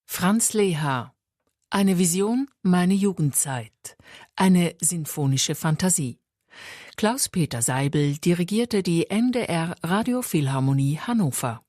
Franz Lehár. Eine Vision, meine Jugendzeit. Eine sinfonische Fantasie. Klaus-Peter Seibel dirigierte die NDR Radiophilharmonie Hannover.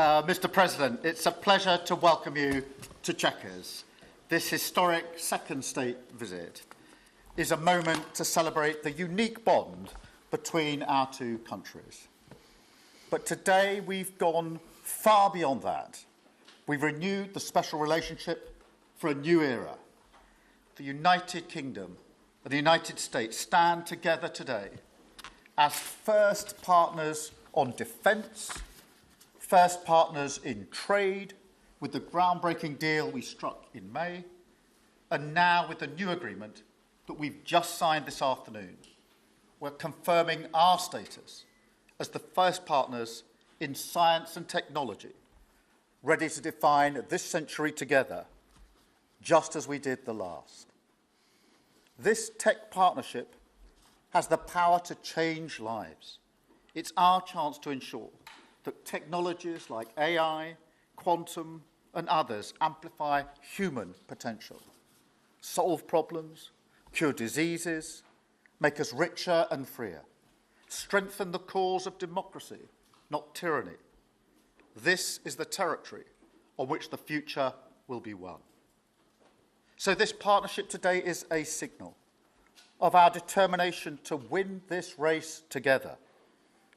Mr. President, it's a pleasure to welcome you to Chequers. This historic second state visit is a moment to celebrate the unique bond between our two countries. But today we've gone far beyond that. We've renewed the special relationship for a new era. The United Kingdom and the United States stand together today as first partners on defence, first partners in trade, with the groundbreaking deal we struck in May, and now with the new agreement that we've just signed this afternoon. We're confirming our status as the first partners in science and technology, ready to define this century together, just as we did the last. This tech partnership has the power to change lives. It's our chance to ensure that technologies like AI, quantum, and others amplify human potential, solve problems, cure diseases, make us richer and freer, strengthen the cause of democracy, not tyranny. This is the territory on which the future will be won. So this partnership today is a signal of our determination to win this race together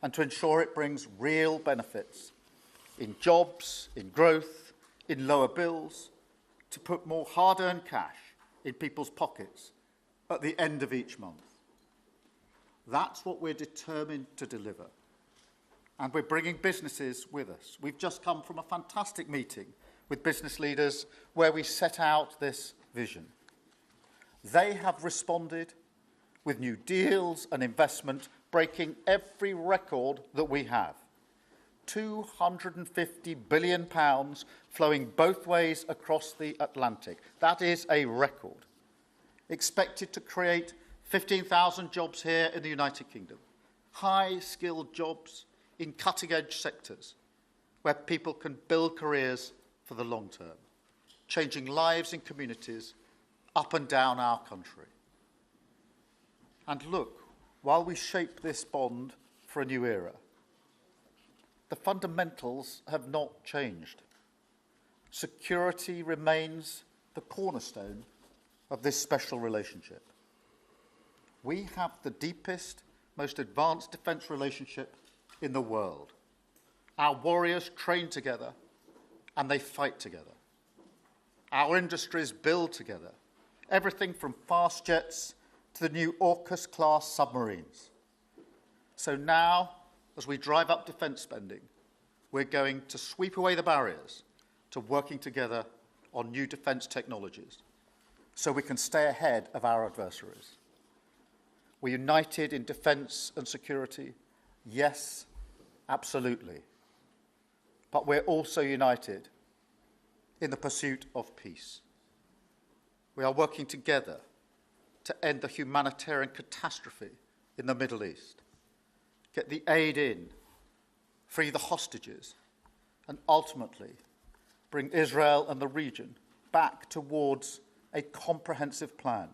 and to ensure it brings real benefits in jobs, in growth, in lower bills, to put more hard-earned cash in people's pockets at the end of each month. That's what we're determined to deliver. And we're bringing businesses with us. We've just come from a fantastic meeting with business leaders where we set out this vision. They have responded with new deals and investment, breaking every record that we have. £250 billion flowing both ways across the Atlantic. That is a record. Expected to create 15,000 jobs here in the United Kingdom. High-skilled jobs in cutting-edge sectors where people can build careers for the long term, changing lives in communities up and down our country. And look, while we shape this bond for a new era, the fundamentals have not changed. Security remains the cornerstone of this special relationship. We have the deepest, most advanced defence relationship in the world. Our warriors train together and they fight together. Our industries build together, everything from fast jets to the new AUKUS-class submarines. So now, as we drive up defence spending, we're going to sweep away the barriers to working together on new defence technologies so we can stay ahead of our adversaries. We're united in defence and security. Yes, absolutely. But we're also united in the pursuit of peace. We are working together to end the humanitarian catastrophe in the Middle East, get the aid in, free the hostages, and ultimately bring Israel and the region back towards a comprehensive plan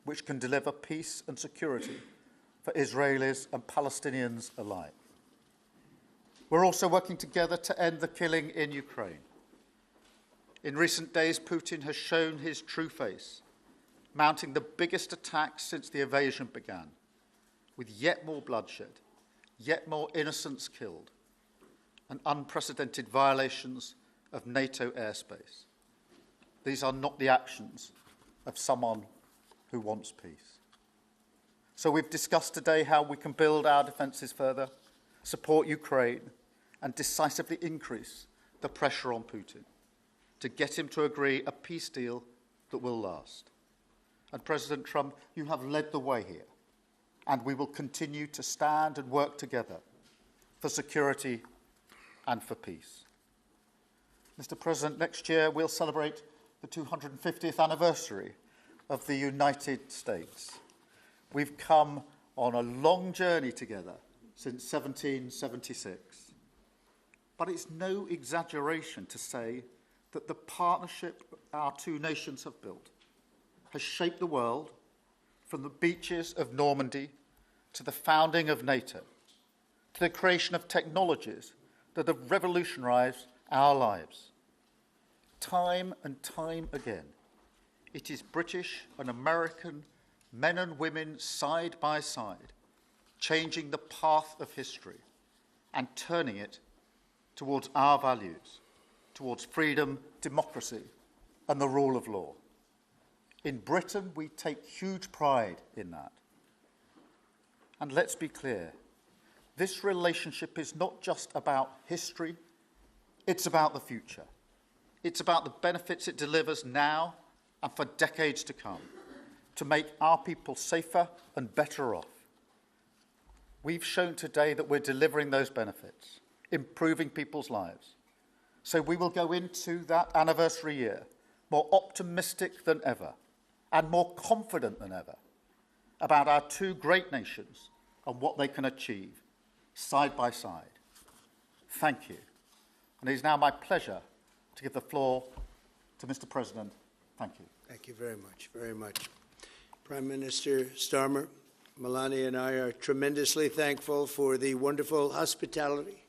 which can deliver peace and security for Israelis and Palestinians alike. We're also working together to end the killing in Ukraine. In recent days, Putin has shown his true face, mounting the biggest attacks since the invasion began, with yet more bloodshed, yet more innocents killed, and unprecedented violations of NATO airspace. These are not the actions of someone who wants peace. So we've discussed today how we can build our defences further, support Ukraine, and decisively increase the pressure on Putin to get him to agree a peace deal that will last. And President Trump, you have led the way here, and we will continue to stand and work together for security and for peace. Mr. President, next year we'll celebrate the 250th anniversary of the United States. We've come on a long journey together since 1776. But it's no exaggeration to say that the partnership our two nations have built has shaped the world from the beaches of Normandy to the founding of NATO, to the creation of technologies that have revolutionised our lives. Time and time again, it is British and American men and women side by side, changing the path of history and turning it towards our values, towards freedom, democracy, and the rule of law. In Britain, we take huge pride in that. And let's be clear, this relationship is not just about history, it's about the future. It's about the benefits it delivers now and for decades to come, to make our people safer and better off. We've shown today that we're delivering those benefits, improving people's lives. So we will go into that anniversary year more optimistic than ever and more confident than ever about our two great nations and what they can achieve side by side. Thank you. And it is now my pleasure to give the floor to Mr. President. Thank you. Thank you very much, very much. Prime Minister Starmer, Melania and I are tremendously thankful for the wonderful hospitality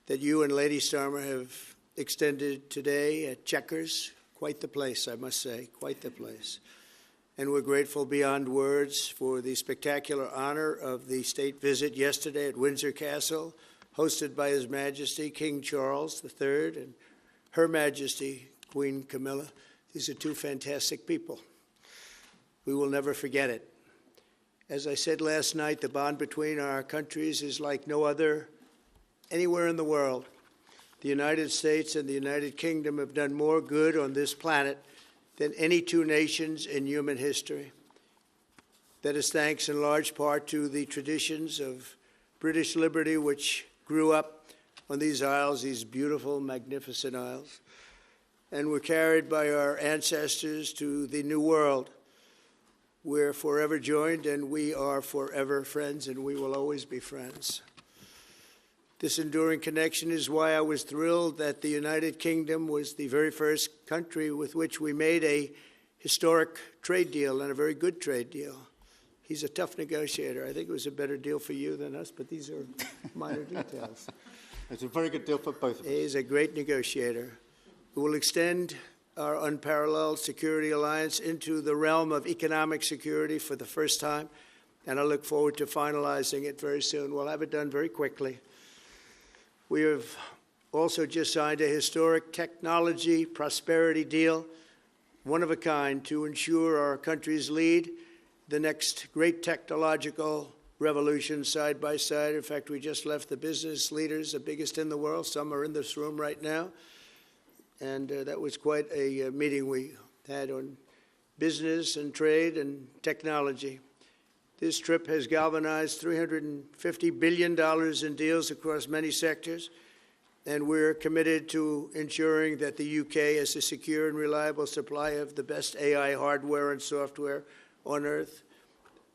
that you and Lady Starmer have extended today at Chequers. Quite the place, I must say, quite the place. And we're grateful beyond words for the spectacular honor of the state visit yesterday at Windsor Castle, hosted by His Majesty King Charles III and Her Majesty Queen Camilla. These are two fantastic people. We will never forget it. As I said last night, the bond between our countries is like no other anywhere in the world. The United States and the United Kingdom have done more good on this planet than any two nations in human history. That is thanks in large part to the traditions of British liberty, which grew up on these isles, these beautiful, magnificent isles, and were carried by our ancestors to the New World. We're forever joined, and we are forever friends, and we will always be friends. This enduring connection is why I was thrilled that the United Kingdom was the very first country with which we made a historic trade deal, and a very good trade deal. He's a tough negotiator. I think it was a better deal for you than us, but these are minor details. It's a very good deal for both of us. He's a great negotiator. We will extend our unparalleled security alliance into the realm of economic security for the first time, and I look forward to finalizing it very soon. We'll have it done very quickly. We have also just signed a historic technology prosperity deal, one of a kind, to ensure our countries lead the next great technological revolution side by side. In fact, we just left the business leaders, the biggest in the world. Some are in this room right now. And that was quite a meeting we had on business and trade and technology. This trip has galvanized $350 billion in deals across many sectors, and we're committed to ensuring that the UK has a secure and reliable supply of the best AI hardware and software on Earth.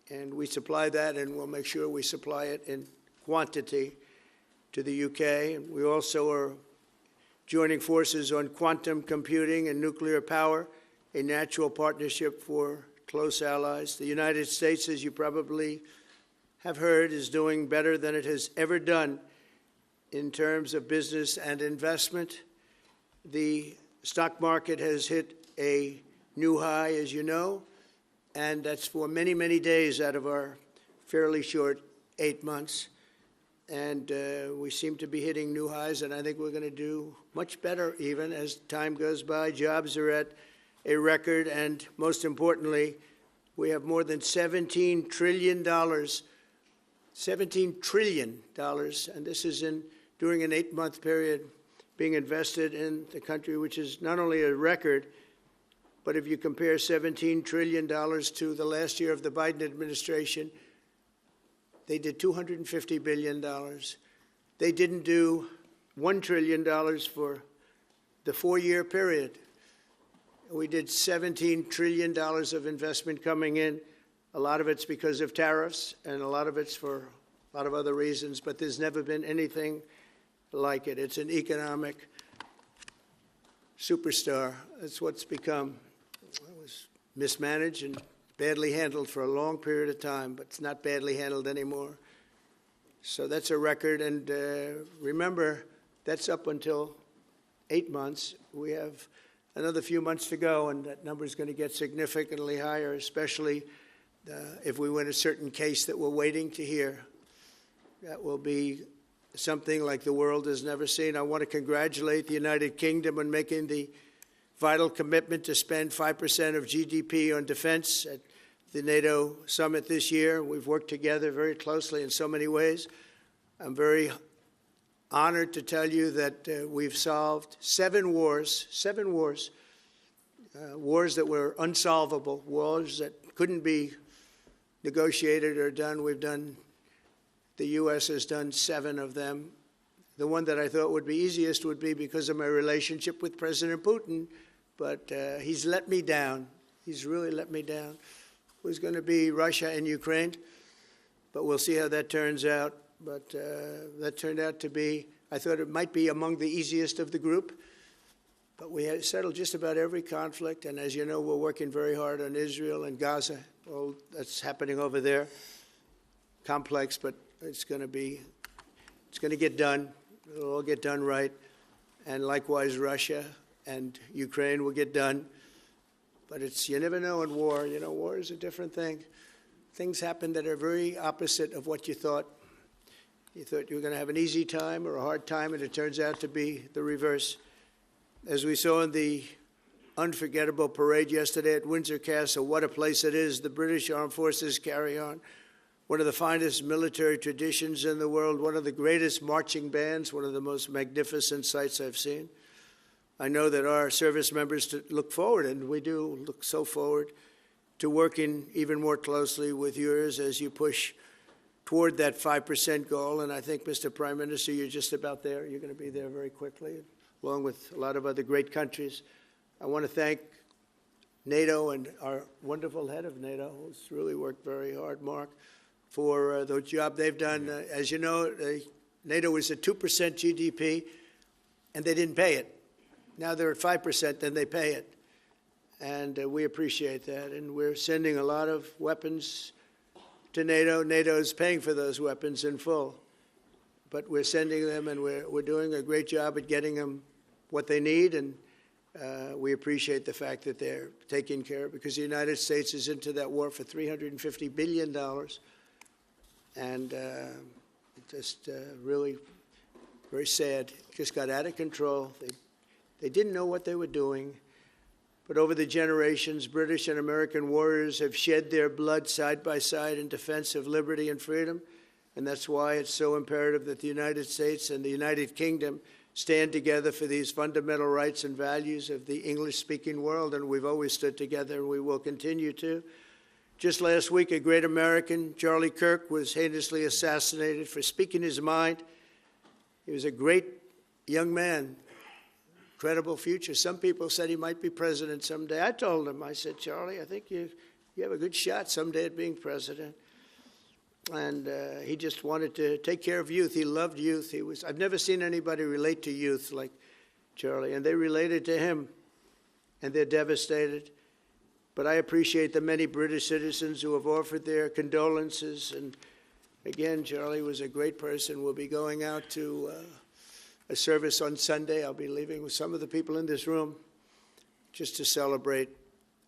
And we supply that, and we'll make sure we supply it in quantity to the UK. And we also are joining forces on quantum computing and nuclear power, a natural partnership for close allies. The United States, as you probably have heard, is doing better than it has ever done in terms of business and investment. The stock market has hit a new high, as you know, and that's for many, many days out of our fairly short 8 months. And we seem to be hitting new highs, and I think we're going to do much better even as time goes by. Jobs are at a record, and most importantly, we have more than $17 trillion, $17 trillion, and this is during an 8-month period being invested in the country, which is not only a record, but if you compare $17 trillion to the last year of the Biden administration, they did $250 billion. They didn't do $1 trillion for the 4-year period. We did $17 trillion of investment coming in. A lot of it's because of tariffs, and a lot of it's for a lot of other reasons, but there's never been anything like it. It's an economic superstar. That's what's become. It was mismanaged and badly handled for a long period of time, but it's not badly handled anymore. So that's a record. And remember, that's up until 8 months. We have another few months to go, and that number is going to get significantly higher, especially if we win a certain case that we're waiting to hear. That will be something like the world has never seen. I want to congratulate the United Kingdom on making the vital commitment to spend 5% of GDP on defense at the NATO summit this year. We've worked together very closely in so many ways. I'm very honored to tell you that we've solved 7 wars, wars that were unsolvable, wars that couldn't be negotiated or done. The U.S. has done 7 of them. The one that I thought would be easiest would be because of my relationship with President Putin, but he's let me down. He's really let me down. It was going to be Russia and Ukraine, but we'll see how that turns out. But that turned out to be, I thought it might be among the easiest of the group, but we had settled just about every conflict, and as you know, we're working very hard on Israel and Gaza. All that's happening over there. Complex, but it's going to get done. It'll all get done right. And likewise, Russia and Ukraine will get done. But you never know in war. You know, war is a different thing. Things happen that are very opposite of what you thought. You thought you were going to have an easy time or a hard time, and it turns out to be the reverse. As we saw in the unforgettable parade yesterday at Windsor Castle, what a place it is. The British Armed Forces carry on one of the finest military traditions in the world, one of the greatest marching bands, one of the most magnificent sights I've seen. I know that our service members look forward, and we do look so forward to working even more closely with yours as you push toward that 5% goal. And I think, Mr. Prime Minister, you're just about there. You're going to be there very quickly, along with a lot of other great countries. I want to thank NATO and our wonderful head of NATO, who's really worked very hard, Mark, for the job they've done. As you know, NATO was at 2% GDP, and they didn't pay it. Now they're at 5%, then they pay it. And we appreciate that. And we're sending a lot of weapons to NATO. NATO is paying for those weapons in full. But we're sending them, and we're doing a great job at getting them what they need. And we appreciate the fact that they're taking care of it, because the United States is into that war for $350 billion. And just really very sad. It just got out of control. They didn't know what they were doing. But over the generations, British and American warriors have shed their blood side by side in defense of liberty and freedom. And that's why it's so imperative that the United States and the United Kingdom stand together for these fundamental rights and values of the English-speaking world. And we've always stood together, and we will continue to. Just last week, a great American, Charlie Kirk, was heinously assassinated for speaking his mind. He was a great young man, incredible future. Some people said he might be president someday. I told him, I said, Charlie, I think you have a good shot someday at being president. And he just wanted to take care of youth. He loved youth. I've never seen anybody relate to youth like Charlie, and they related to him, and they're devastated. But I appreciate the many British citizens who have offered their condolences. And again, Charlie was a great person. We'll be going out to a service on Sunday. I'll be leaving with some of the people in this room just to celebrate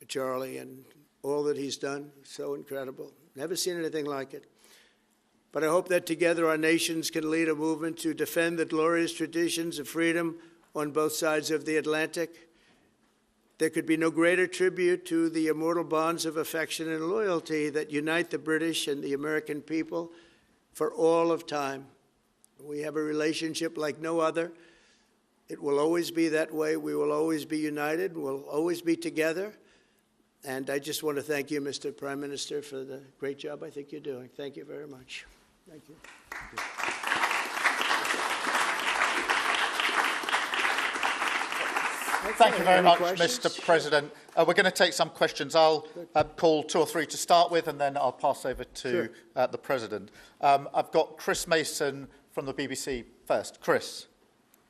Charlie and all that he's done. So incredible. Never seen anything like it. But I hope that together our nations can lead a movement to defend the glorious traditions of freedom on both sides of the Atlantic. There could be no greater tribute to the immortal bonds of affection and loyalty that unite the British and the American people for all of time. We have a relationship like no other. It will always be that way. We will always be united. We'll always be together. And I just want to thank you, Mr. Prime Minister, for the great job I think you're doing. Thank you very much. Thank you. Thank you very much, Mr. President. We're going to take some questions. I'll call 2 or 3 to start with, and then I'll pass over to the President. I've got Chris Mason from the BBC first. Chris.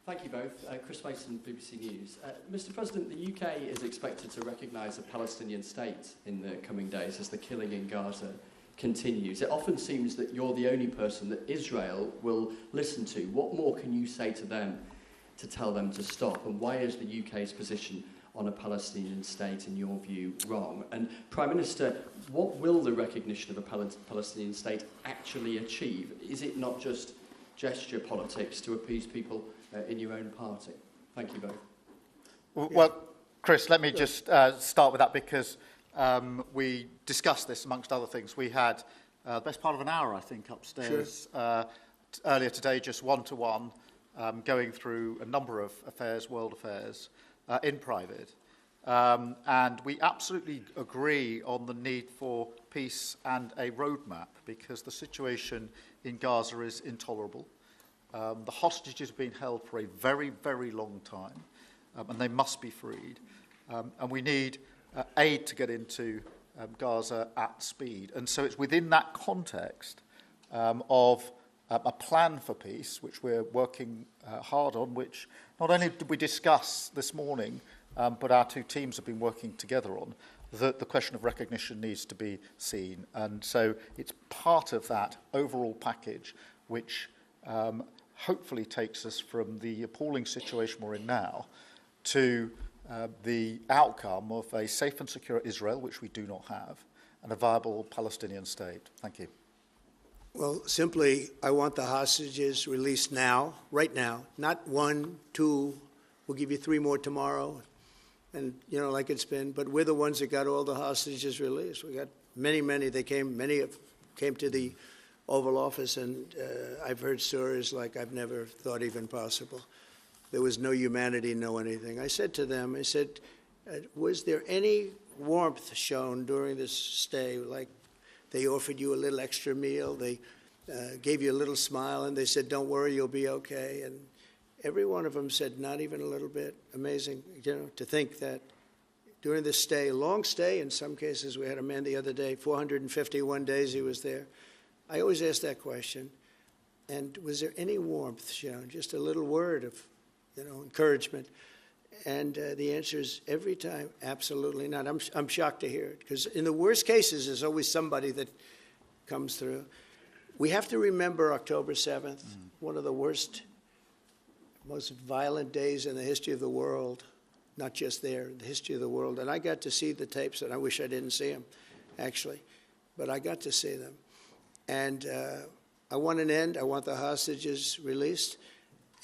Thank you both. Chris Mason, BBC News. Mr. President, the UK is expected to recognise a Palestinian state in the coming days as the killing in Gaza continues, it often seems that you're the only person that Israel will listen to. What more can you say to them to tell them to stop? And why is the UK's position on a Palestinian state, in your view, wrong? And Prime Minister, what will the recognition of a Palestinian state actually achieve? Is it not just gesture politics to appease people in your own party? Thank you both. Well, Chris, let me just start with that, because we discussed this amongst other things. We had the best part of an hour, I think, upstairs earlier today, just one-to-one, going through a number of affairs, world affairs, in private. And we absolutely agree on the need for peace and a roadmap, because the situation in Gaza is intolerable. The hostages have been held for a very, very long time, and they must be freed. And we need aid to get into Gaza at speed. And so it's within that context of a plan for peace, which we're working hard on, which not only did we discuss this morning, but our two teams have been working together on, that the question of recognition needs to be seen. And so it's part of that overall package which hopefully takes us from the appalling situation we're in now to the outcome of a safe and secure Israel, which we do not have, and a viable Palestinian state. Thank you. Well, simply, I want the hostages released now, right now, not 1, 2, we'll give you 3 more tomorrow, and, you know, like it's been, but we're the ones that got all the hostages released. We got many, many came to the Oval Office, and I've heard stories like I've never thought even possible. There was no humanity, no anything. I said to them, I said, was there any warmth shown during this stay? Like they offered you a little extra meal, they gave you a little smile, and they said, don't worry, you'll be okay. And every one of them said, not even a little bit. Amazing, you know, to think that during this stay, long stay in some cases. We had a man the other day, 451 days he was there. I always ask that question. And was there any warmth shown? Just a little word of, you know, encouragement. And the answer is every time, absolutely not. I'm shocked to hear it, because in the worst cases, there's always somebody that comes through. We have to remember October 7th, one of the worst, most violent days in the history of the world, not just there, the history of the world. And I got to see the tapes, and I wish I didn't see them, actually, but I got to see them. And I want an end. I want the hostages released,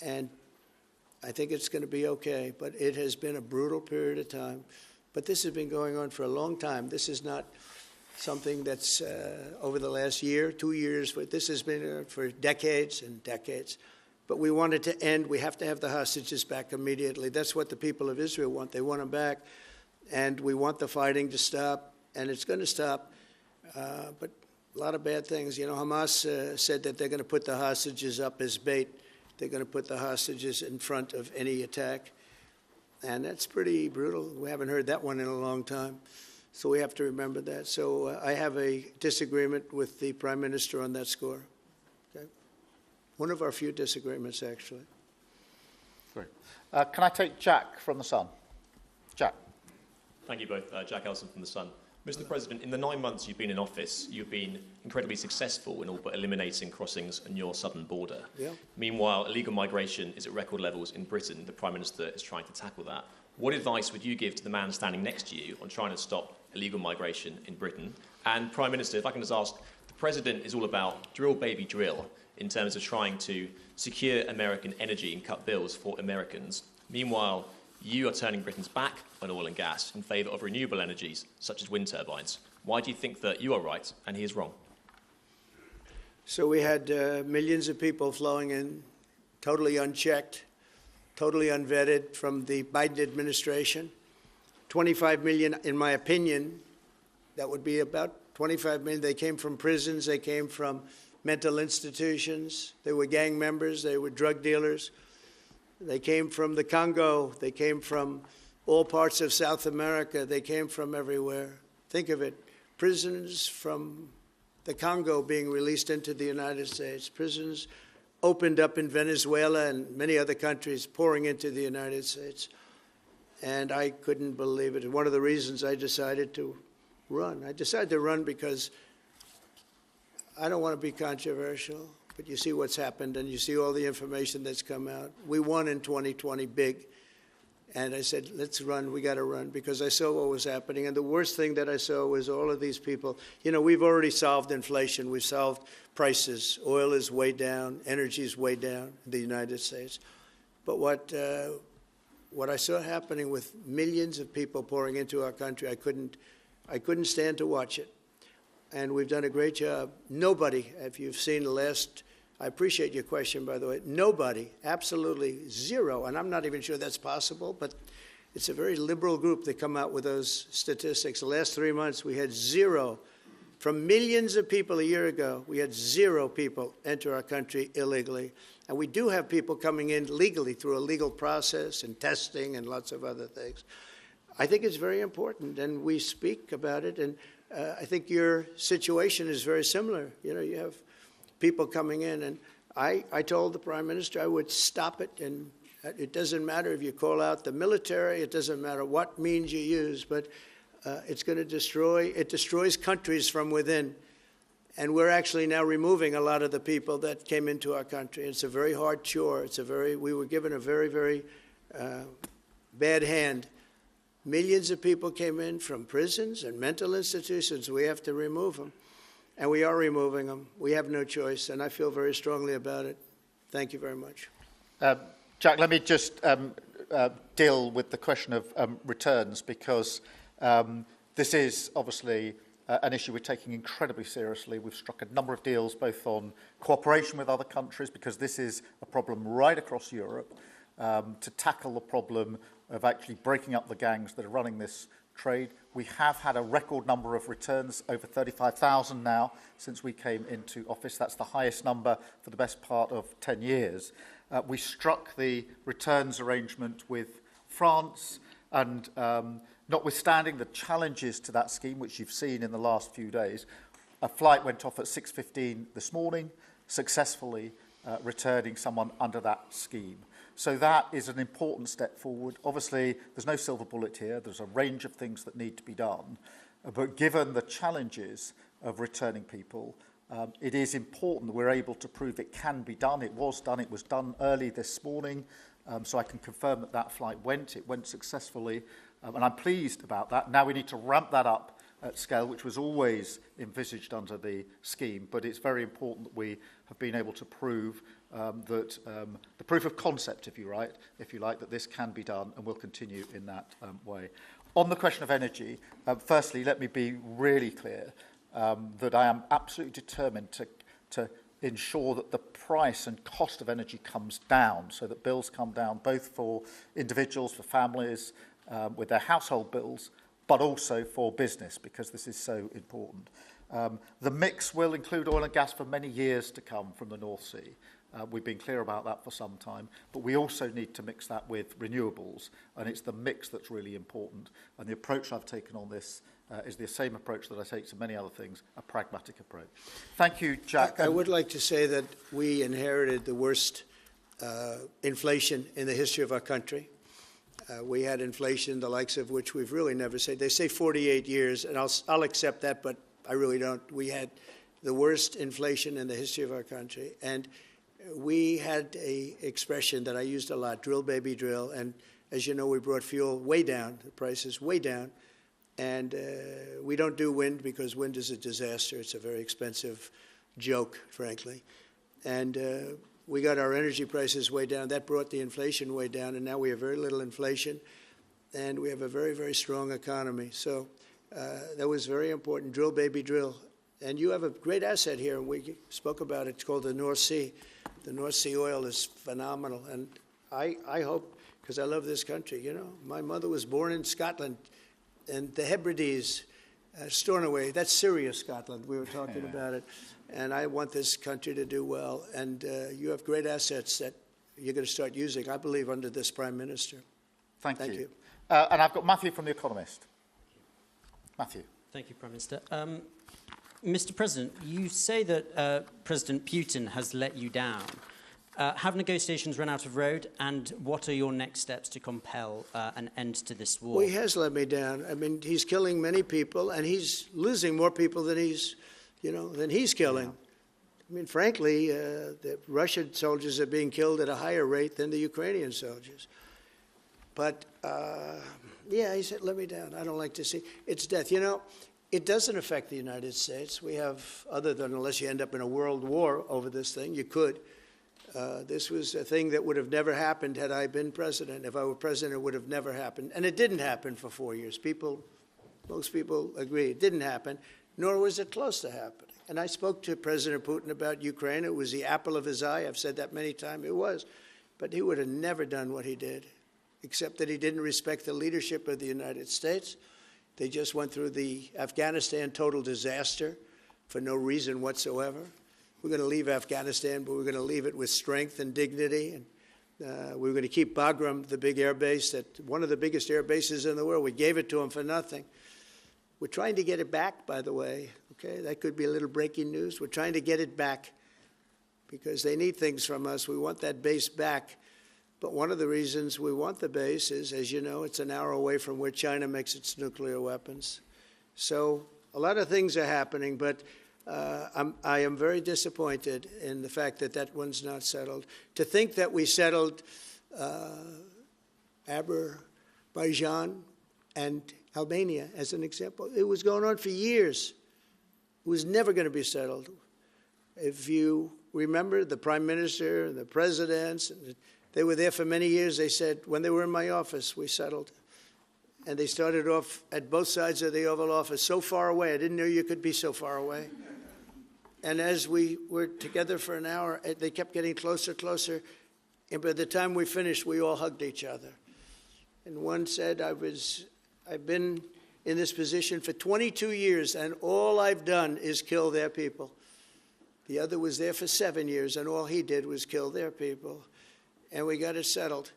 and I think it's going to be okay. But it has been a brutal period of time. But this has been going on for a long time. This is not something that's over the last year, 2 years. But this has been for decades and decades. But we want it to end. We have to have the hostages back immediately. That's what the people of Israel want. They want them back. And we want the fighting to stop. And it's going to stop. But a lot of bad things. You know, Hamas said that they're going to put the hostages up as bait. They're going to put the hostages in front of any attack. And that's pretty brutal. We haven't heard that one in a long time. So we have to remember that. So I have a disagreement with the Prime Minister on that score. Okay? One of our few disagreements, actually. Great. Can I take Jack from The Sun? Jack. Thank you both. Jack Elson from The Sun. Mr. President, in the 9 months you've been in office, you've been incredibly successful in all but eliminating crossings on your southern border. Yeah. Meanwhile, illegal migration is at record levels in Britain. The Prime Minister is trying to tackle that. What advice would you give to the man standing next to you on trying to stop illegal migration in Britain? And Prime Minister, if I can just ask, the President is all about drill, baby, drill in terms of trying to secure American energy and cut bills for Americans. Meanwhile, you are turning Britain's back on oil and gas in favour of renewable energies, such as wind turbines. Why do you think that you are right and he is wrong? So we had millions of people flowing in, totally unchecked, totally unvetted from the Biden administration. 25 million, in my opinion, that would be about 25 million. They came from prisons, they came from mental institutions, they were gang members, they were drug dealers. They came from the Congo. They came from all parts of South America. They came from everywhere. Think of it, prisons from the Congo being released into the United States, prisons opened up in Venezuela and many other countries pouring into the United States. And I couldn't believe it. One of the reasons I decided to run. I decided to run because I don't want to be controversial, but you see what's happened and you see all the information that's come out. We won in 2020 big. And I said, let's run, we got to run, because I saw what was happening. And the worst thing that I saw was all of these people. You know, we've already solved inflation. We've solved prices. Oil is way down. Energy is way down in the United States. But what I saw happening with millions of people pouring into our country, I couldn't stand to watch it. And we've done a great job. Nobody, if you've seen the last, I appreciate your question, by the way. Nobody, absolutely zero, and I'm not even sure that's possible, but it's a very liberal group that come out with those statistics. The last 3 months, we had zero. From millions of people a year ago, we had zero people enter our country illegally. And we do have people coming in legally through a legal process and testing and lots of other things. I think it's very important, and we speak about it. And I think your situation is very similar. You know, you have people coming in, and I told the Prime Minister I would stop it, and it doesn't matter if you call out the military, it doesn't matter what means you use, but it's going to destroys countries from within, and we're actually now removing a lot of the people that came into our country. It's a very hard chore. We were given a very, very bad hand. Millions of people came in from prisons and mental institutions. We have to remove them. And we are removing them. We have no choice, and I feel very strongly about it. Thank you very much. Jack, let me just deal with the question of returns, because this is obviously an issue we're taking incredibly seriously. We've struck a number of deals, both on cooperation with other countries, because this is a problem right across Europe, to tackle the problem of actually breaking up the gangs that are running this trade. We have had a record number of returns, over 35,000 now since we came into office. That's the highest number for the best part of 10 years. We struck the returns arrangement with France, and notwithstanding the challenges to that scheme, which you've seen in the last few days, a flight went off at 6:15 this morning, successfully returning someone under that scheme. So that is an important step forward. Obviously, there's no silver bullet here. There's a range of things that need to be done. But given the challenges of returning people, it is important that we're able to prove it can be done. It was done. It was done early this morning. So I can confirm that that flight went. It went successfully. And I'm pleased about that. Now we need to ramp that up at scale, which was always envisaged under the scheme. But it's very important that we have been able to prove that the proof of concept, if you like, that this can be done, and will continue in that way. On the question of energy, firstly, let me be really clear that I am absolutely determined to ensure that the price and cost of energy comes down, so that bills come down both for individuals, for families, with their household bills, but also for business, because this is so important. The mix will include oil and gas for many years to come from the North Sea. We've been clear about that for some time, but we also need to mix that with renewables, and it's the mix that's really important. And the approach I've taken on this is the same approach that I take to many other things, a pragmatic approach. Thank you, Jack. I would like to say that we inherited the worst inflation in the history of our country. We had inflation, the likes of which we've really never seen. They say 48 years, and I'll accept that, but I really don't. We had the worst inflation in the history of our country. And we had an expression that I used a lot, drill, baby, drill. And as you know, we brought fuel way down, the prices way down. And we don't do wind because wind is a disaster. It's a very expensive joke, frankly. And we got our energy prices way down. That brought the inflation way down. And now we have very little inflation. And we have a very, very strong economy. So that was very important. Drill, baby, drill. And you have a great asset here, and we spoke about it. It's called the North Sea. The North Sea oil is phenomenal. And I hope, because I love this country, you know. My mother was born in Scotland, and the Hebrides, Stornoway, that's serious Scotland. We were talking about it. And I want this country to do well. And you have great assets that you're going to start using, I believe, under this Prime Minister. Thank you. And I've got Matthew from The Economist. Matthew. Thank you, Prime Minister. Mr. President, you say that President Putin has let you down. Have negotiations run out of road, and what are your next steps to compel an end to this war? Well, he has let me down. I mean, he's killing many people, and he's losing more people than he's killing. I mean, frankly, the Russian soldiers are being killed at a higher rate than the Ukrainian soldiers. But, yeah, he said, let me down. I don't like to see. It's death. You know, it doesn't affect the United States. We have, other than unless you end up in a world war over this thing, you could. This was a thing that would have never happened had I been president. If I were president, it would have never happened. And it didn't happen for 4 years. Most people agree it didn't happen, nor was it close to happening. And I spoke to President Putin about Ukraine. It was the apple of his eye. I've said that many times. It was. But he would have never done what he did, except that he didn't respect the leadership of the United States. They just went through the Afghanistan total disaster for no reason whatsoever. We're going to leave Afghanistan, but we're going to leave it with strength and dignity. And we're going to keep Bagram, the big air base, one of the biggest air bases in the world. We gave it to them for nothing. We're trying to get it back, by the way. Okay, that could be a little breaking news. We're trying to get it back because they need things from us. We want that base back. But one of the reasons we want the base is, as you know, it's an hour away from where China makes its nuclear weapons. So a lot of things are happening, but I am very disappointed in the fact that that one's not settled. To think that we settled Azerbaijan and Albania, as an example, it was going on for years. It was never going to be settled. If you remember, the prime minister and the presidents, they were there for many years. They said, when they were in my office, we settled. And they started off at both sides of the Oval Office, so far away. I didn't know you could be so far away. And as we were together for an hour, they kept getting closer, closer. And by the time we finished, we all hugged each other. And one said, I've been in this position for 22 years, and all I've done is kill their people. The other was there for 7 years, and all he did was kill their people. And we got it settled.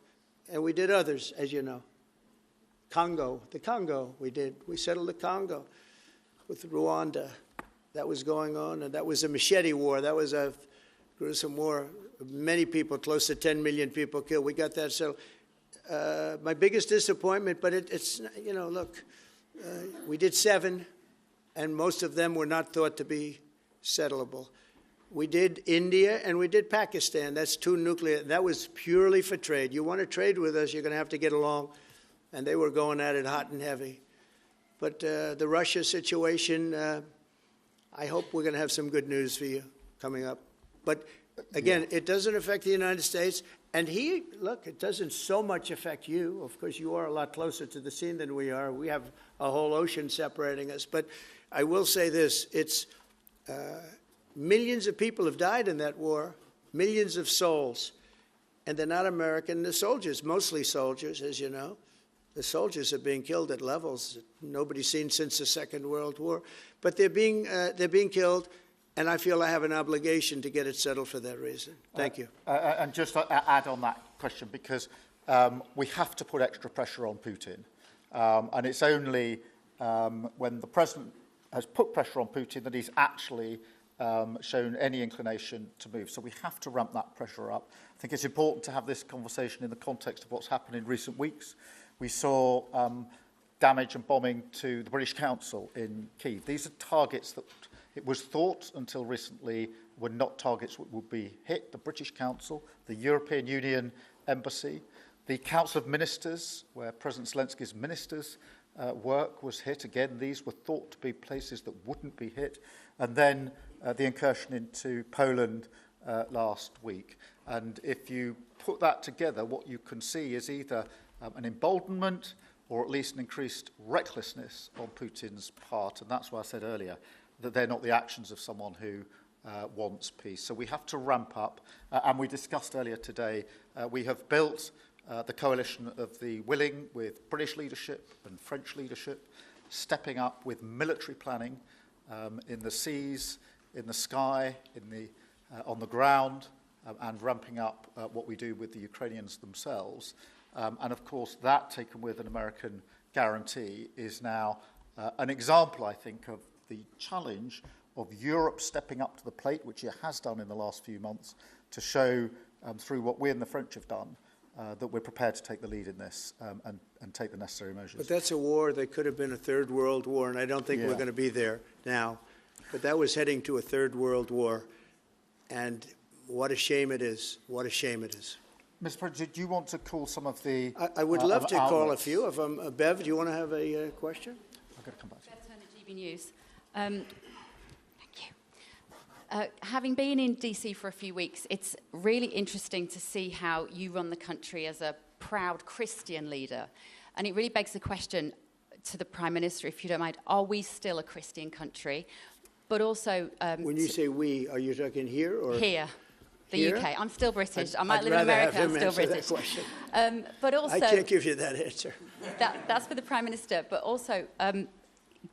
And we did others, as you know. The Congo, we settled the Congo with Rwanda. That was going on, and that was a machete war. That was a gruesome war. Many people, close to 10 million people killed. We got that settled. My biggest disappointment, but it's, you know, look, we did 7, and most of them were not thought to be settleable. We did India and we did Pakistan. That's 2 nuclear. That was purely for trade. You want to trade with us, you're going to have to get along. And they were going at it hot and heavy. But the Russia situation, I hope we're going to have some good news for you coming up. But again, It doesn't affect the United States. And it doesn't so much affect you. Of course, you are a lot closer to the scene than we are. We have a whole ocean separating us. But I will say this, it's millions of people have died in that war, millions of souls. And they're not American. They're soldiers, mostly soldiers, as you know. The soldiers are being killed at levels that nobody's seen since the Second World War. But they're being killed, and I feel I have an obligation to get it settled for that reason. Thank you. And just to add on that question, because we have to put extra pressure on Putin. And it's only when the president has put pressure on Putin that he's actually shown any inclination to move. So we have to ramp that pressure up. I think it's important to have this conversation in the context of what's happened in recent weeks. We saw damage and bombing to the British Council in Keir. These are targets that it was thought until recently were not targets that would be hit. The British Council, the European Union Embassy, the Council of Ministers, where President Zelensky's ministers' work was hit. Again, these were thought to be places that wouldn't be hit. And then the incursion into Poland last week. And if you put that together, what you can see is either an emboldenment or at least an increased recklessness on Putin's part. And that's why I said earlier that they're not the actions of someone who wants peace. So we have to ramp up. And we discussed earlier today, we have built the coalition of the willing with British leadership and French leadership, stepping up with military planning in the seas, in the sky, on the ground, and ramping up what we do with the Ukrainians themselves. And of course, that taken with an American guarantee is now an example, I think, of the challenge of Europe stepping up to the plate, which it has done in the last few months, to show through what we and the French have done that we're prepared to take the lead in this and take the necessary measures. But that's a war that could have been a third world war, and I don't think we're going to be there now. But that was heading to a third world war. And what a shame it is. What a shame it is. Mr. President, do you want to call some of the I would love to call a outlets? few of them. Bev, do you want to have a question? I've got to come back to you. Bev Turner, GB News. Thank you. Having been in DC for a few weeks, it's really interesting to see how you run the country as a proud Christian leader. And it really begs the question to the Prime Minister, if you don't mind, are we still a Christian country? But also... When you say we, are you talking here or...? Here. The Here? UK. I'm still British. I I'd might live in rather have America. I'm him still answer that British. question. But also, I can't give you that answer. that's for the Prime Minister. But also,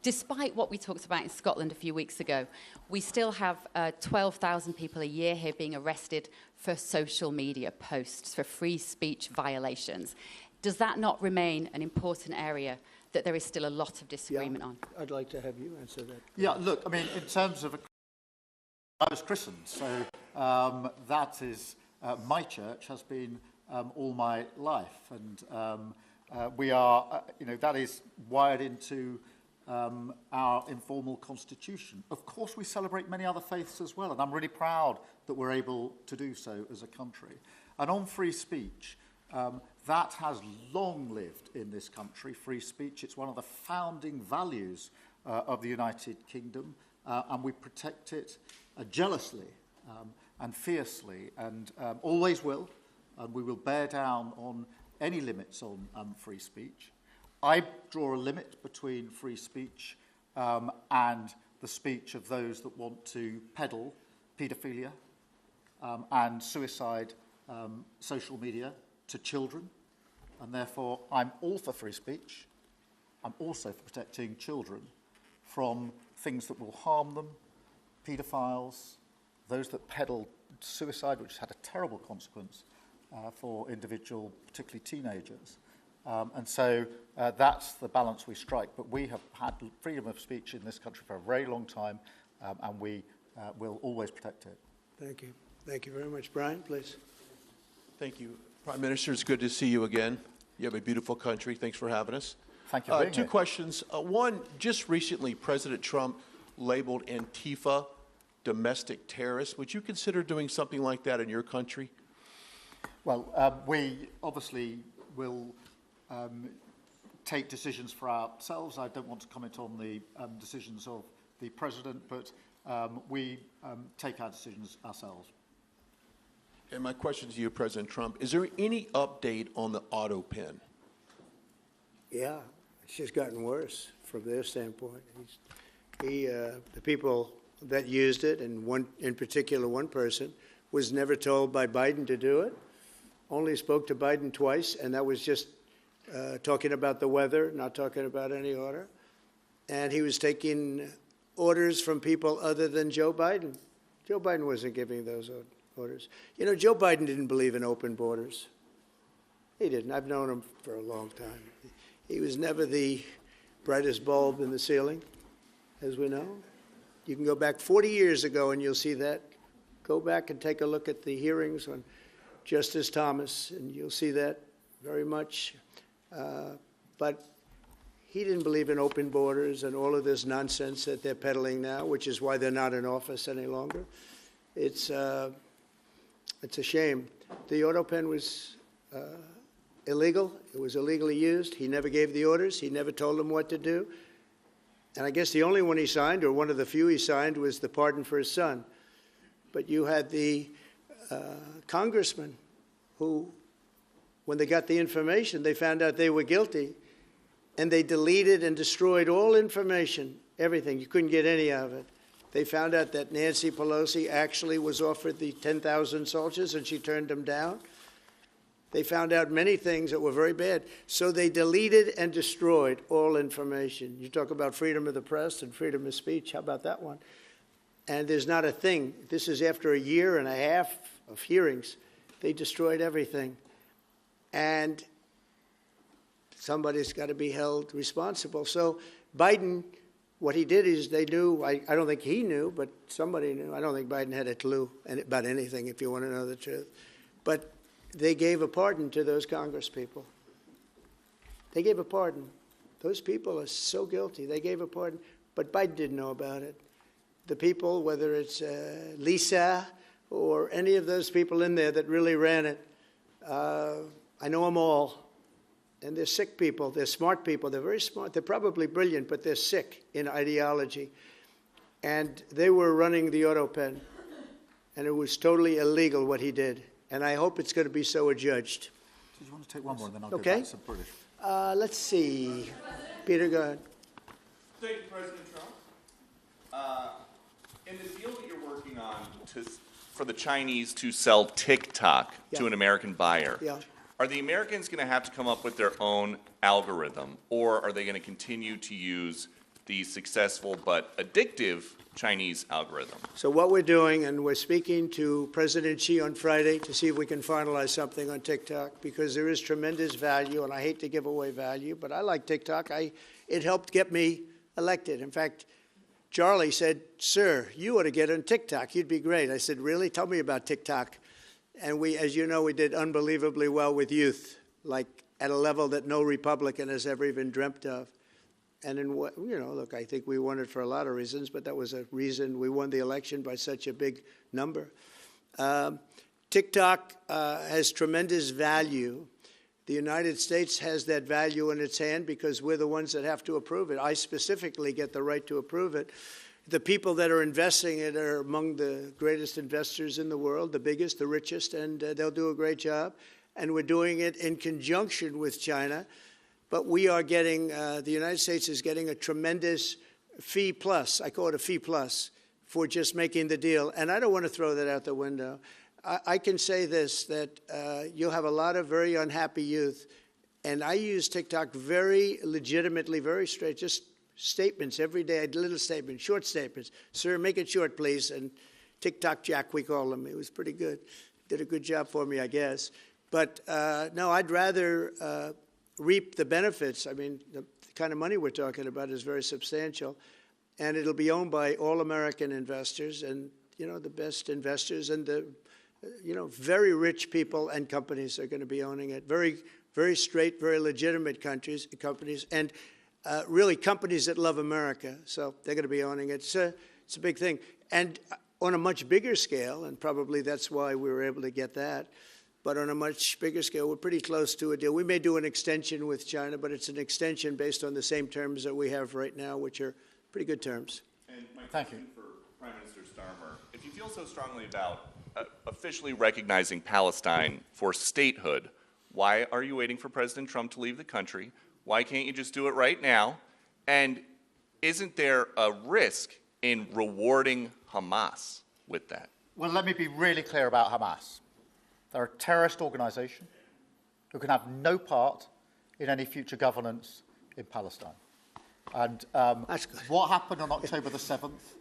despite what we talked about in Scotland a few weeks ago, we still have 12,000 people a year here being arrested for social media posts, for free speech violations. Does that not remain an important area that there is still a lot of disagreement on? I'd like to have you answer that. Yeah, look, I mean, in terms of I was christened, so that is my church has been all my life, and we are, that is wired into our informal constitution. Of course, we celebrate many other faiths as well, and I'm really proud that we're able to do so as a country. And on free speech, that has long lived in this country, free speech. It's one of the founding values of the United Kingdom, and we protect it jealously and fiercely, and always will, and we will bear down on any limits on free speech. I draw a limit between free speech and the speech of those that want to peddle paedophilia and suicide social media to children, and therefore I'm all for free speech. I'm also for protecting children from things that will harm them, paedophiles, those that peddle suicide, which has had a terrible consequence for individual, particularly teenagers. And so that's the balance we strike. But we have had freedom of speech in this country for a very long time, and we will always protect it. Thank you. Thank you very much. Brian, please. Thank you. Prime Minister, it's good to see you again. You have a beautiful country. Thanks for having us. Thank you for being Two here. questions. One, just recently, President Trump labeled Antifa domestic terrorists. Would you consider doing something like that in your country? Well, we obviously will take decisions for ourselves. I don't want to comment on the decisions of the President, but we take our decisions ourselves. And my question to you, President Trump, is there any update on the auto pen? Yeah, it's just gotten worse from their standpoint. The people that used it, and one in particular, one person, was never told by Biden to do it. Only spoke to Biden twice, and that was just talking about the weather, not talking about any order. And he was taking orders from people other than Joe Biden. Joe Biden wasn't giving those orders. You know, Joe Biden didn't believe in open borders. He didn't. I've known him for a long time. He was never the brightest bulb in the ceiling, as we know. You can go back 40 years ago and you'll see that. Go back and take a look at the hearings on Justice Thomas, and you'll see that very much. But he didn't believe in open borders and all of this nonsense that they're peddling now, which is why they're not in office any longer. It's a shame. The auto pen was illegal. It was illegally used. He never gave the orders. He never told them what to do. And I guess the only one he signed, or one of the few he signed, was the pardon for his son. But you had the congressman who, when they got the information, they found out they were guilty, and they deleted and destroyed all information, everything. You couldn't get any of it. They found out that Nancy Pelosi actually was offered the 10,000 soldiers, and she turned them down. They found out many things that were very bad. So they deleted and destroyed all information. You talk about freedom of the press and freedom of speech. How about that one? And there's not a thing. This is after a year and a half of hearings. They destroyed everything. And somebody's got to be held responsible. So Biden, what he did is they knew, I don't think he knew, but somebody knew. I don't think Biden had a clue about anything, if you want to know the truth. But they gave a pardon to those Congress people. They gave a pardon. Those people are so guilty. They gave a pardon. But Biden didn't know about it. The people, whether it's Lisa or any of those people in there that really ran it. I know them all. And they're sick people. They're smart people. They're very smart. They're probably brilliant, but they're sick in ideology. And they were running the auto pen. And it was totally illegal what he did. And I hope it's going to be so adjudged. Do you want to take one more, and then I'll Okay. go back to British? Let's see. Peter, go ahead. Thank you, President Trump. In the deal that you're working on for the Chinese to sell TikTok to an American buyer, are the Americans going to have to come up with their own algorithm, or are they going to continue to use the successful but addictive Chinese algorithm? So what we're doing, and we're speaking to President Xi on Friday to see if we can finalize something on TikTok, because there is tremendous value, and I hate to give away value, but I like TikTok. It helped get me elected. In fact, Charlie said, "Sir, you ought to get on TikTok. You'd be great." I said, "Really? Tell me about TikTok." And we, as you know, we did unbelievably well with youth, like at a level that no Republican has ever even dreamt of. And in what, look, I think we won it for a lot of reasons, but that was a reason we won the election by such a big number. TikTok has tremendous value. The United States has that value in its hand because we're the ones that have to approve it. I specifically get the right to approve it. The people that are investing it are among the greatest investors in the world, the biggest, the richest, and they'll do a great job. And we're doing it in conjunction with China. But we are getting, the United States is getting a tremendous fee plus, I call it a fee plus, for just making the deal. And I don't want to throw that out the window. I can say this, that you'll have a lot of very unhappy youth. And I use TikTok very legitimately, very straight, just statements every day, little statements, short statements. "Sir, make it short, please." And TikTok Jack, we call him. It was pretty good. Did a good job for me, I guess. But no, I'd rather reap the benefits. I mean, the kind of money we're talking about is very substantial. And it'll be owned by all American investors and, the best investors and the, very rich people and companies are going to be owning it. Very, very straight, very legitimate companies, and really companies that love America. So they're going to be owning it. It's a big thing. And on a much bigger scale, and probably that's why we were able to get that, but on a much bigger scale, we're pretty close to a deal. We may do an extension with China, but it's an extension based on the same terms that we have right now, which are pretty good terms. And my question for Prime Minister Starmer, if you feel so strongly about officially recognizing Palestine for statehood, why are you waiting for President Trump to leave the country? Why can't you just do it right now? And isn't there a risk in rewarding Hamas with that? Well, let me be really clear about Hamas. They're a terrorist organisation who can have no part in any future governance in Palestine. And what happened on October the 7th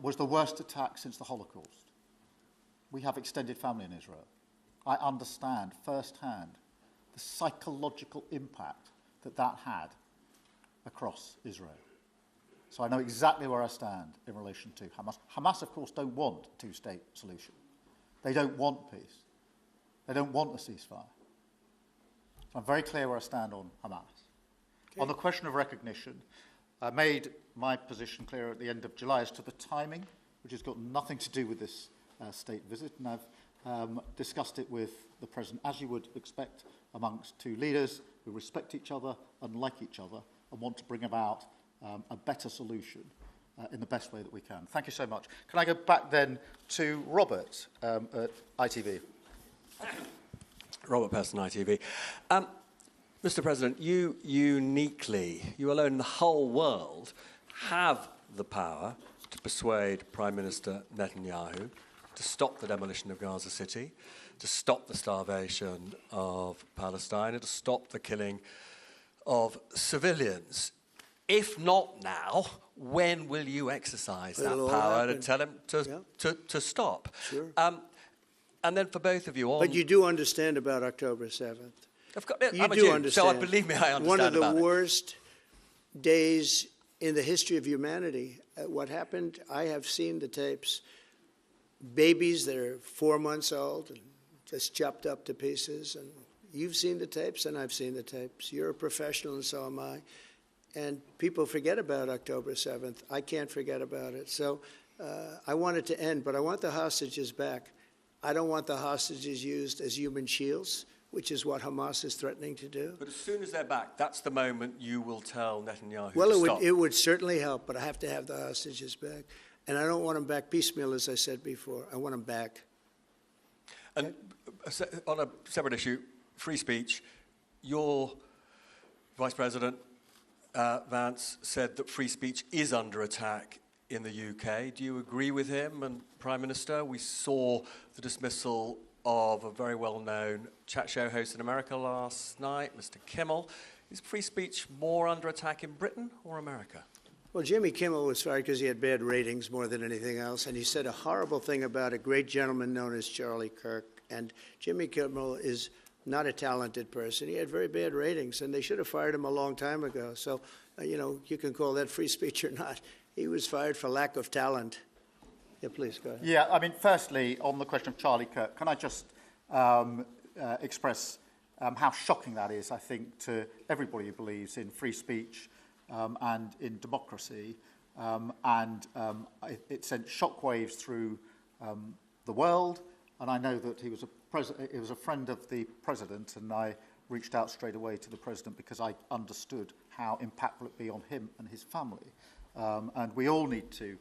was the worst attack since the Holocaust. We have extended family in Israel. I understand firsthand the psychological impact that had across Israel. So I know exactly where I stand in relation to Hamas. Hamas, of course, don't want a two-state solution. They don't want peace. They don't want a ceasefire. So I'm very clear where I stand on Hamas. Okay. On the question of recognition, I made my position clear at the end of July as to the timing, which has got nothing to do with this state visit, and I've discussed it with the President, as you would expect amongst two leaders who respect each other and like each other and want to bring about a better solution in the best way that we can. Thank you so much. Can I go back then to Robert at ITV? Robert Person, ITV. Mr. President, you uniquely, you alone in the whole world, have the power to persuade Prime Minister Netanyahu to stop the demolition of Gaza City, to stop the starvation of Palestine, and to stop the killing of civilians. If not now, when will you exercise that power to tell him to stop? Sure. And then for both of you... But you do understand about October 7th. You do understand. So believe me, I understand. One of the worst days in the history of humanity. What happened, I have seen the tapes. Babies that are 4 months old and just chopped up to pieces. And you've seen the tapes, and I've seen the tapes. You're a professional, and so am I. And people forget about October 7th. I can't forget about it. So I want it to end, but I want the hostages back. I don't want the hostages used as human shields, which is what Hamas is threatening to do. But as soon as they're back, that's the moment you will tell Netanyahu Well, to stop. it would certainly help, but I have to have the hostages back. And I don't want them back piecemeal, as I said before. I want them back. And on a separate issue, free speech, your Vice President Vance said that free speech is under attack in the UK. Do you agree with him? And Prime Minister, we saw the dismissal of a very well-known chat show host in America last night, Mr. Kimmel. Is free speech more under attack in Britain or America? Well, Jimmy Kimmel was fired because he had bad ratings more than anything else, and he said a horrible thing about a great gentleman known as Charlie Kirk. And Jimmy Kimmel is not a talented person. He had very bad ratings, and they should have fired him a long time ago. So, you can call that free speech or not. He was fired for lack of talent. Yeah, please, go ahead. Yeah, I mean, firstly, on the question of Charlie Kirk, can I just express how shocking that is, I think, to everybody who believes in free speech and in democracy. It sent shockwaves through the world, and I know that he was a friend of the president, and I reached out straight away to the president because I understood how impactful it would be on him and his family. And we all need to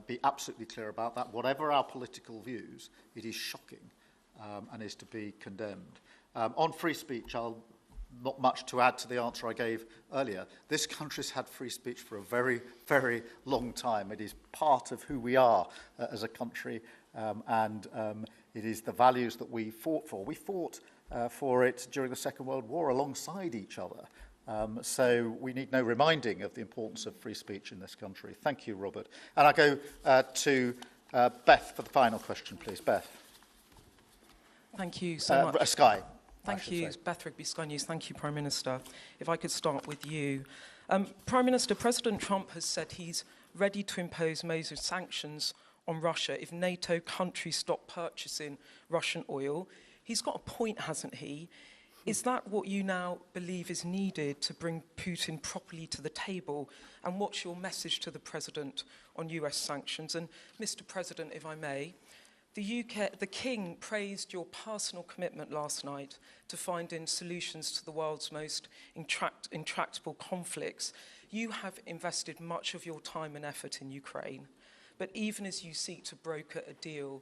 be absolutely clear about that. Whatever our political views, it is shocking and is to be condemned. On free speech, not much to add to the answer I gave earlier. This country's had free speech for a very, very long time. It is part of who we are as a country, and it is the values that we fought for. We fought for it during the Second World War alongside each other. So we need no reminding of the importance of free speech in this country. Thank you, Robert. And I go to Beth for the final question, please. Beth. Thank you so much. Sky. Thank you, Beth Rigby, Sky News. Thank you, Prime Minister. If I could start with you. Prime Minister, President Trump has said he's ready to impose major sanctions on Russia if NATO countries stop purchasing Russian oil. He's got a point, hasn't he? Is that what you now believe is needed to bring Putin properly to the table? And what's your message to the President on US sanctions? And Mr. President, if I may, the King praised your personal commitment last night to finding solutions to the world's most intractable conflicts. You have invested much of your time and effort in Ukraine. But even as you seek to broker a deal,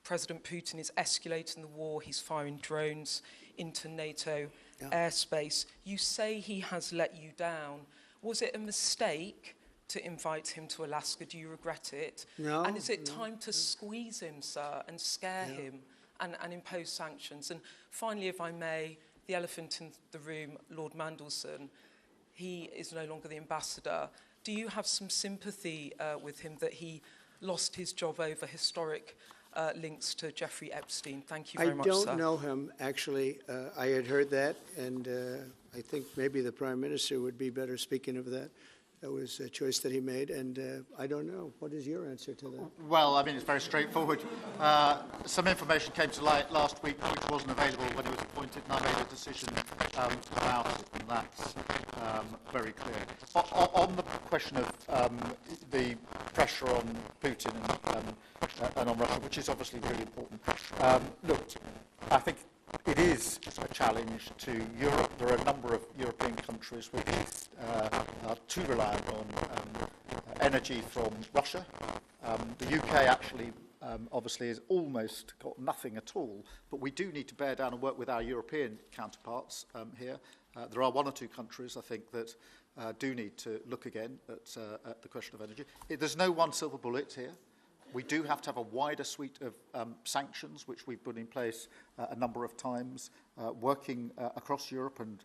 President Putin is escalating the war. He's firing drones into NATO airspace. You say he has let you down. Was it a mistake to invite him to Alaska? Do you regret it? No. And is it time to squeeze him, sir, and scare him and impose sanctions? And finally, if I may, the elephant in the room, Lord Mandelson, he is no longer the ambassador. Do you have some sympathy with him that he lost his job over historic links to Jeffrey Epstein? Thank you very much, sir. I don't know him, actually. I had heard that, and I think maybe the Prime Minister would be better speaking of that. That was a choice that he made, and I don't know. What is your answer to that? Well, I mean, it's very straightforward. Some information came to light last week which wasn't available when he was appointed, and I made a decision about it, and that's very clear. On the question of the pressure on Putin and on Russia, which is obviously really important, look, I think it is a challenge to Europe. There are a number of European countries which are too reliant on energy from Russia. The UK actually obviously has almost got nothing at all, but we do need to bear down and work with our European counterparts here. There are one or two countries, I think, that do need to look again at the question of energy. There's no one silver bullet here. We do have to have a wider suite of sanctions, which we've put in place a number of times, working across Europe and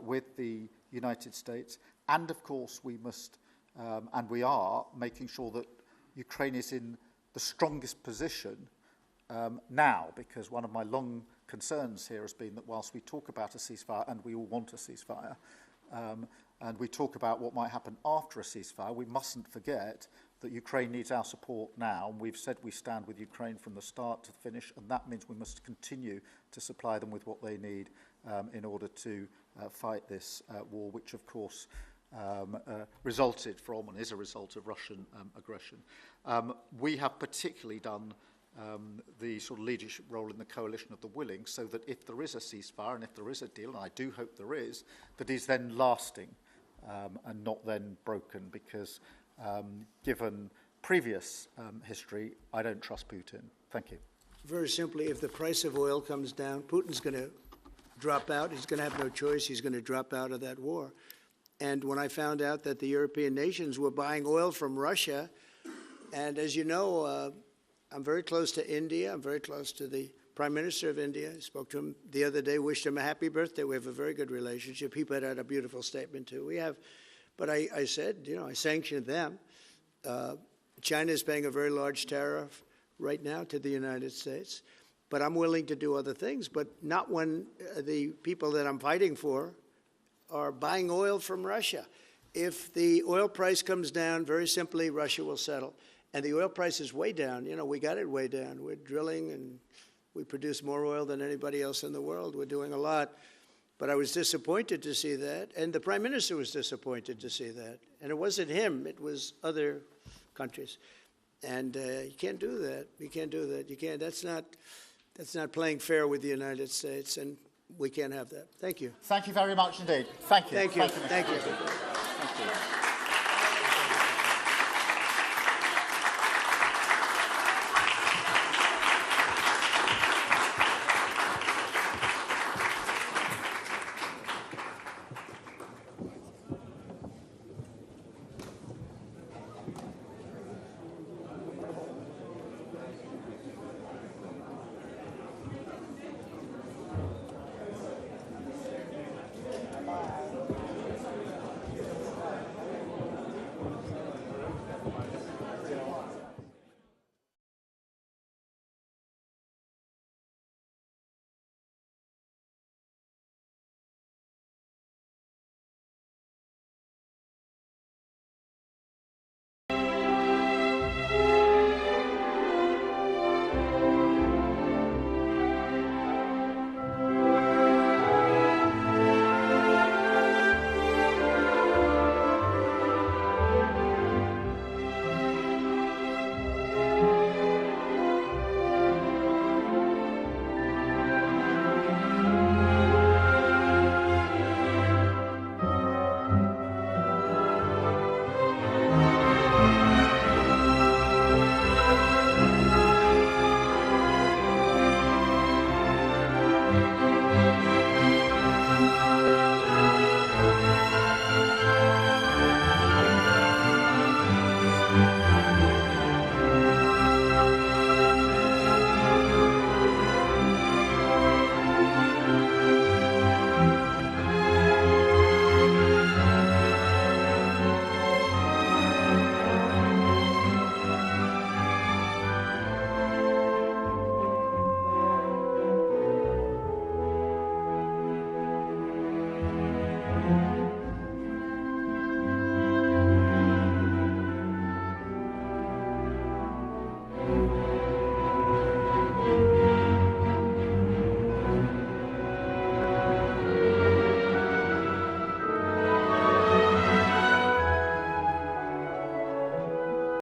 with the United States. And, of course, we must, and we are, making sure that Ukraine is in the strongest position now, because one of my long concerns here has been that whilst we talk about a ceasefire, and we all want a ceasefire, and we talk about what might happen after a ceasefire, we mustn't forget that Ukraine needs our support now. And we've said we stand with Ukraine from the start to the finish, and that means we must continue to supply them with what they need in order to fight this war, which, of course, resulted from and is a result of Russian aggression. We have particularly done the sort of leadership role in the coalition of the willing, so that if there is a ceasefire and if there is a deal, and I do hope there is, that is then lasting and not then broken, because given previous history, I don't trust Putin. Thank you. Very simply, if the price of oil comes down, Putin's going to drop out. He's going to have no choice. He's going to drop out of that war. And when I found out that the European nations were buying oil from Russia, and as you know, I'm very close to India. I'm very close to the Prime Minister of India. I spoke to him the other day, wished him a happy birthday. We have a very good relationship. He put out a beautiful statement, too. We have, but I said, you know, I sanctioned them. China is paying a very large tariff right now to the United States. But I'm willing to do other things, but not when the people that I'm fighting for are buying oil from Russia. If the oil price comes down, very simply, Russia will settle. And the oil price is way down. You know, we got it way down. We're drilling and we produce more oil than anybody else in the world. We're doing a lot. But I was disappointed to see that. And the Prime Minister was disappointed to see that. And it wasn't him. It was other countries. And you can't do that. You can't do that. You can't. That's not playing fair with the United States. And we can't have that. Thank you. Thank you very much indeed. Thank you. Thank you. Thank you. Thank you. Thank you.